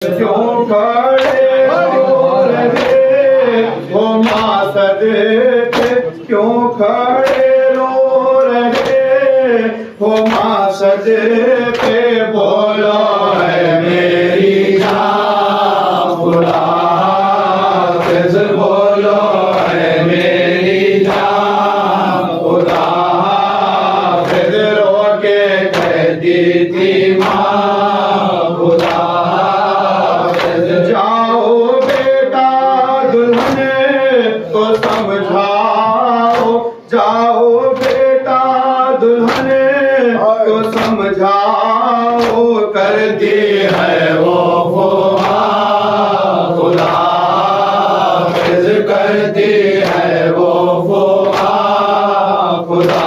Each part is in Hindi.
क्यों खड़े हो रहे हो माँ सदके, क्यों खड़े रो रहे हो माँ सदके, बोलो है मेरी जान खुदा हाफिज, बोलो है मेरी जान खुदा हाफिज, रो के कहती थी माँ खुदा तो समझाओ, जाओ बेटा दुल्हने को समझाओ, कर दी है वो खुदा हाफिज, कर दी है वो खुदा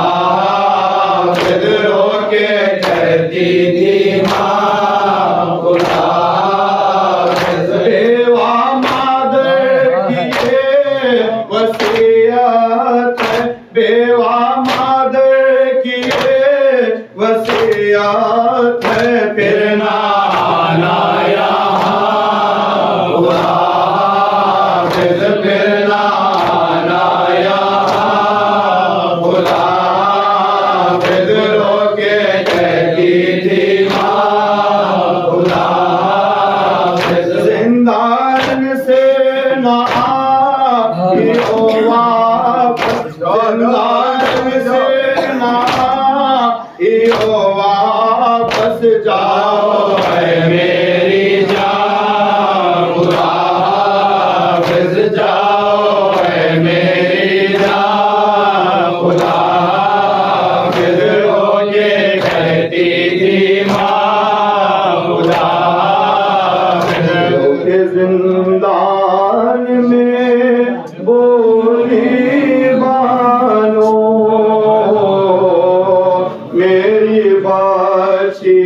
हाफिज, रो के कहती थी माँ खुदा हाफिज, बेवा मादर की वसीयत है, बेवा मादर की वसीयत है, फिर ना आना यहाँ खुदा हाफिज, फिर ना आना यहाँ खुदा हाफिज, रो के कहती थी माँ खुदा हाफिज, जिंदान से ना वापस, जिंदान से ना वापस, जाओ है मेरी जान खुदा हाफिज, जाओ है मेरी जान खुदा हाफिज, रो के कहती थी माँ खुदा हाफिज, जिंदान में बोली बानो मेरी बाची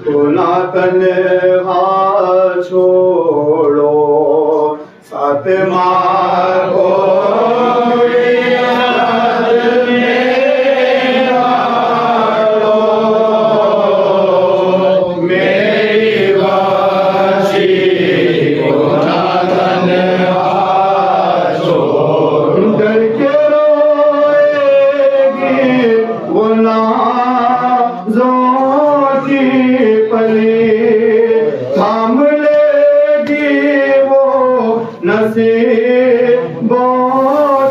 को ना तन्हा छोड़ो, साथ मारो मेरी बाची को ना थाम लेगी वो नसीबों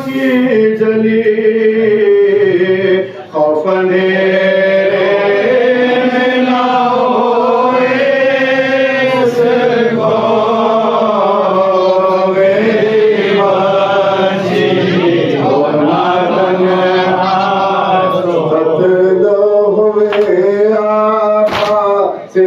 की जली, खौफ अंधेरे में ना होए इसको, मेरी बाजी हो ना तन्हा, बदलो हुए आका से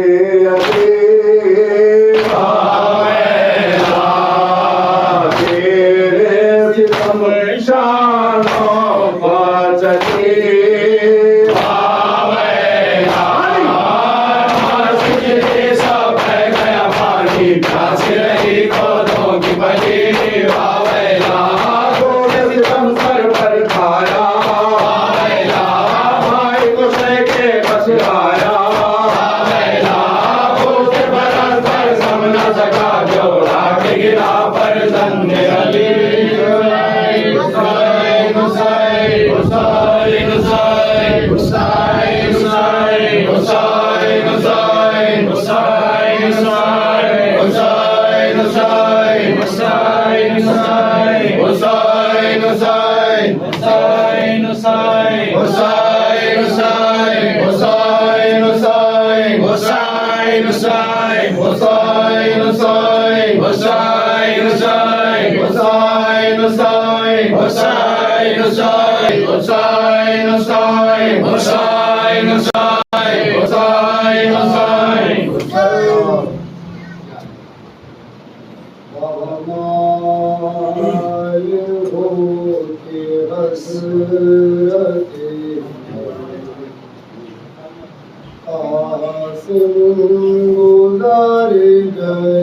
गुज़ार गए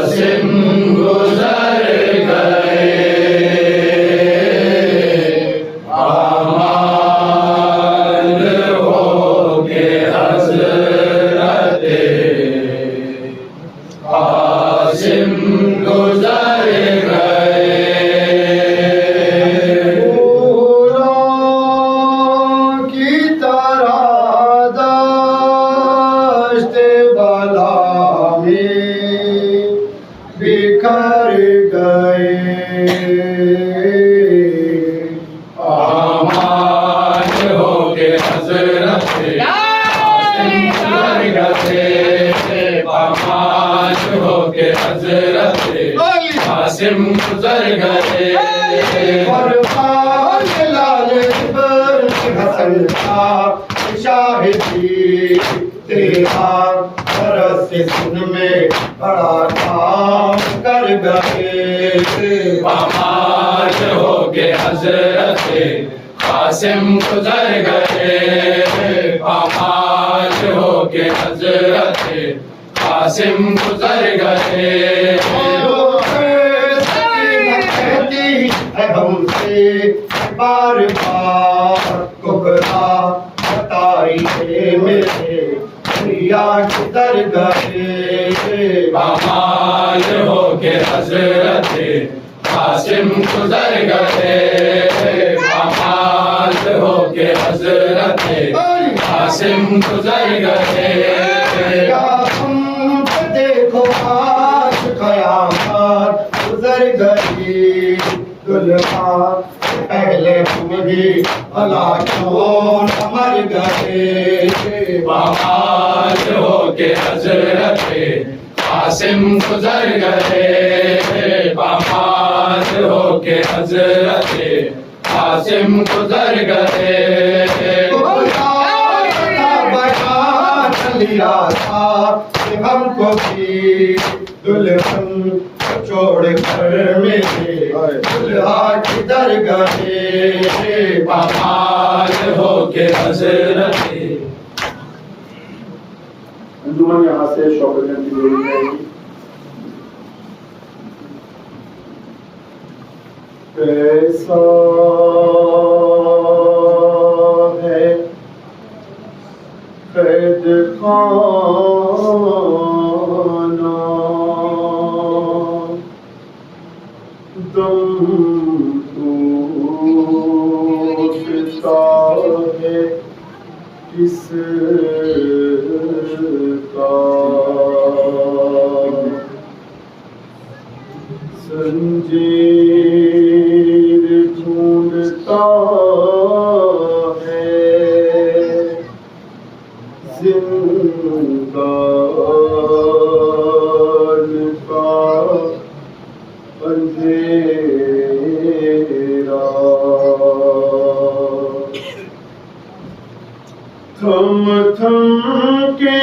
Sim गुजर गए। फूलों की तरह दश्त बला में बिखर गए। आमान हो के हजरत आमान हो के हजरत कासिम गुजर गए। फरमान लाल इब्न हसन का शाहिदी तेरा बरस सुन में बड़ा काम कर गए। आमान हो के हजरत कासिम गुजर गए। आमान हो के हजरत कासिम गुजर गए। हमसे बार बार कुबरा बताई मेरे प्रिया किधर गए। आमान हो के हजरत कासिम गुजर गए। आमान हो के हजरत कासिम गुजर गए। देखो आज कयामत गुजर गई। दुल्हा पहले हम भी भला क्यों न मर गए। आमान हो के हजरत कासिम गुजर गए। आमान हो के हजरत कासिम गुजर गए। लिया था हमको भी दुल्हन छोड़ कर मेरे दुल्हा किधर गए। आमान हो के हजरत अंजुमन यहाँ से शौकत की जोड़ी जाएगी। कैसा है कैद खाना दम टूटता है किसका। जंजीर ढूंढता है जिंदान का अंधेरा। थम थम के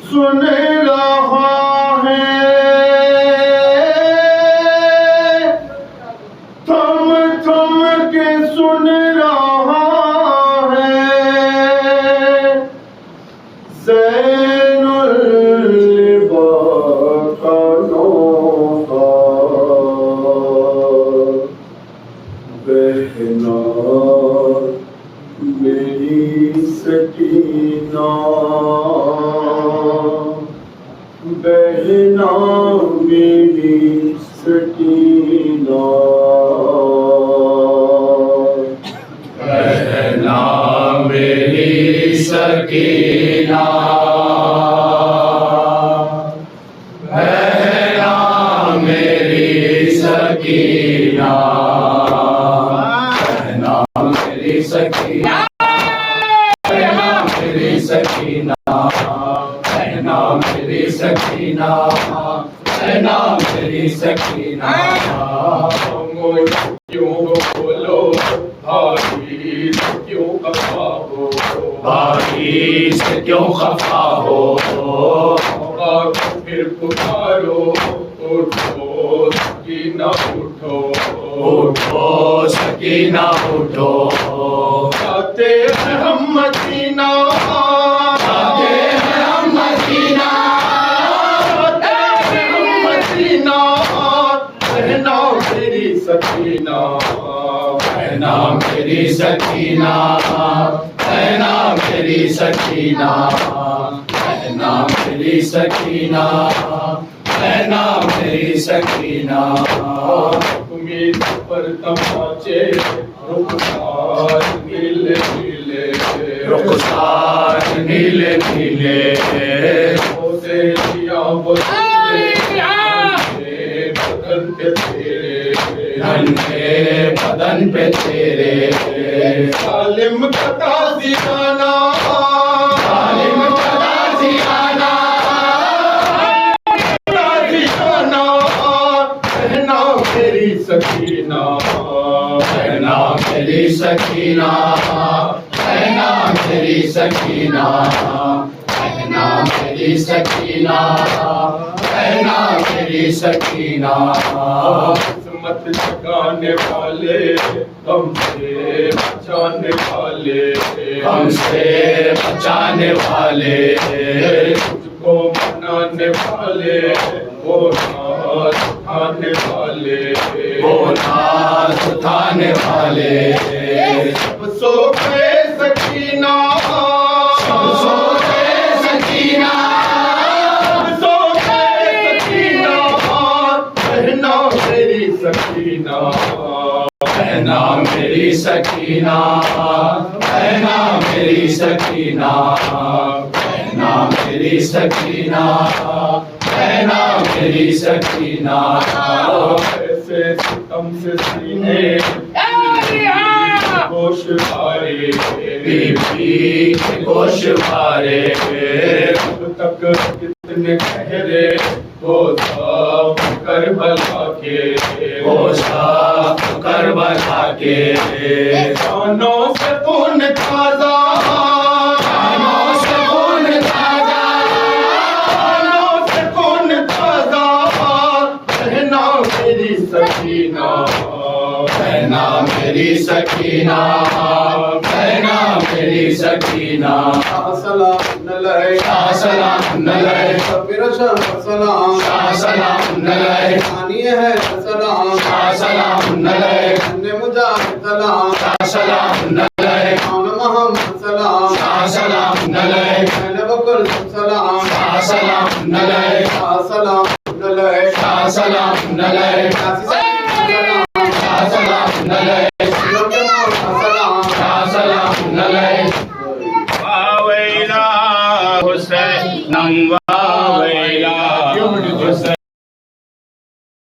सुन रहा है। थम थम के सुन रहा है। ज़ैनुल बाक़ानों बहना मेरी सकीना। बहना मेरी सकीना। बहना मेरी सकीना। बहना मेरी सकीना। बहना मेरी सकीना। बहना मेरी सकीना। बहना मेरी सकीना। बहना मेरी सकीना। क्यों बोलो भाई क्यों खफा हो। भाई से क्यों खफा हो। फिर पुकारो उठो सकीना उठो। उठो सकीना उठो। आते हैं हम मदीना। आते हैं हम मदीना। आते हैं हम मदीना। बहना मेरी सकीना। बहना मेरी सकीना। बहना मेरी सकीना। बहना मेरी सकीना। रहना मेरी सकीना। उम्मीद पर तमाचे रुखसार नीले नीले, रुखसार नीले नीले, होते दिया बदन पे तेरे, नन्हे बदन पे तेरे। सालिम का ताज़ियाना, सालिम का ताज़ियाना, ताज़ियाना, रहना मेरी सकीना, रहना मेरी सकीना, रहना मेरी सकीना, रहना मेरी सकीना, रहना मेरी सकीना। किस्मत जगाने वाले, हमसे बचाने वाले, हमसे बचाने वाले, तुझको मनाने वाले, वो नाज उठाने वाले, वो नाज उठाने वाले। सब सो गए सकीना, सब सो गए सकीना, सब सो गए सकीना, रहना मेरी सकीना, रहना मेरी सकीना, रहना मेरी सकीना, रहना मेरी सकीना, रहना मेरी सकीना। ऐसे सितम से सीने होश हारे, बीबी के गोश मारे, अब तक कितने गहरे वो सब करबला के, वो सब करबला के। कानों से खून ताजा, कानों से खून ताजा, कानों से खून ताजा, रहना मेरी सकीना, रहना मेरी सकीना, रहना मेरी सकीना। सलाम न लहे, सलाम न लहे, मेरा सलाम, सलाम न लहे, मानिए है सलाम, सलाम न लहे, अन्य मुजाहिद सलाम, सलाम न लहे, कौन मोहम्मद सलाम, सलाम न लहे, मैंने बकुल सलाम, सलाम न लहे, सलाम न लहे, सलाम न लहे, सलाम सलाम न लहे।